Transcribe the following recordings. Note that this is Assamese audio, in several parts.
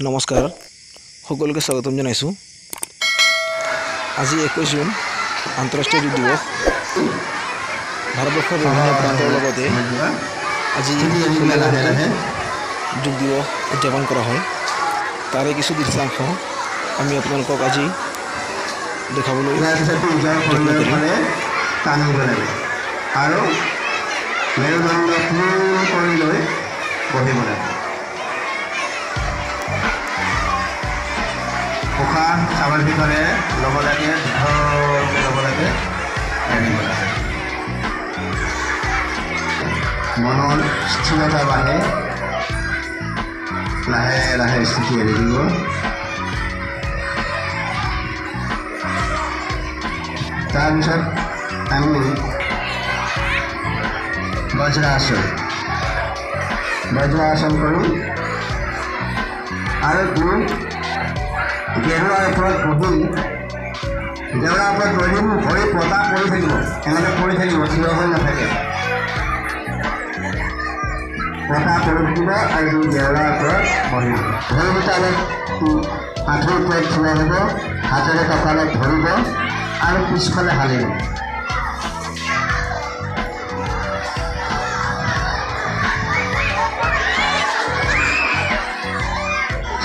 নমস্কাৰ সকলোকে স্বাগতম জনাইছো। আজি 21 জুন আন্তঃৰাষ্ট্ৰীয় যোগ দিৱস। ভাৰতবৰ্ষৰ বিভিন্ন প্ৰান্তৰ লগতে আজি যোগ দিৱস উদযাপন কৰা হয়। তাৰে কিছু দৃশ্যাংশ আমি আপোনালোকক আজি দেখাবলৈ যত্ন কৰিম। আৰু মেৰুদণ্ড কৰি লৈ বহিব লাগে। উশাহ স্বাভাৱিকভাৱে ল'ব লাগে, দীঘলকৈ ল'ব লাগে, এৰিব লাগে। মনৰ স্থিৰতা বাঢ়ে, লাহে লাহে স্থিতি এৰি দিব। তাৰপিছত আমি বজ্ৰাসন কৰোঁ আৰু জেওৰাৰ ওপৰত বহি ভৰি পতা পৰি থাকিব, এনেকৈ পৰি থাকিব, থিয় হৈ নাথাকে। পতা পৰি থাকিব আৰু জেওৰাৰ ওপৰত বহিব। ভৰিকেইটা আঁঠুৰ ওপৰত থিয় হ'ব, হাতেৰে কঁকালত ধৰিব আৰু পিছফালে হালিব।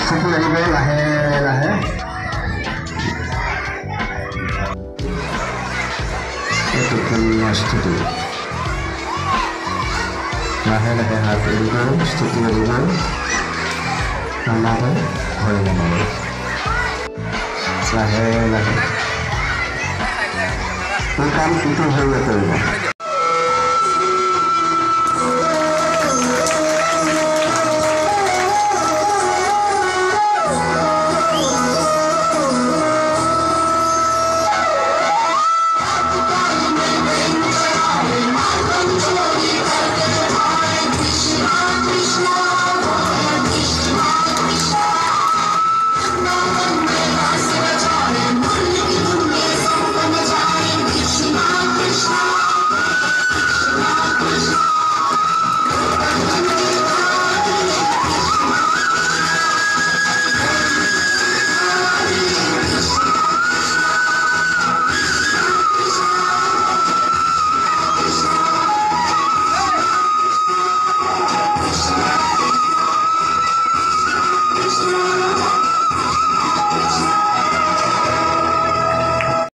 চকু লাগিব লাহে লাহে। এইটো পূৰ্ণ স্থিতি। লাহে লাহে হাত এৰিব, স্থিতি এৰিব, নামাব, ভৰি নামাব। লাহে লাহে এই কাম ইটো হৈ কৰিব।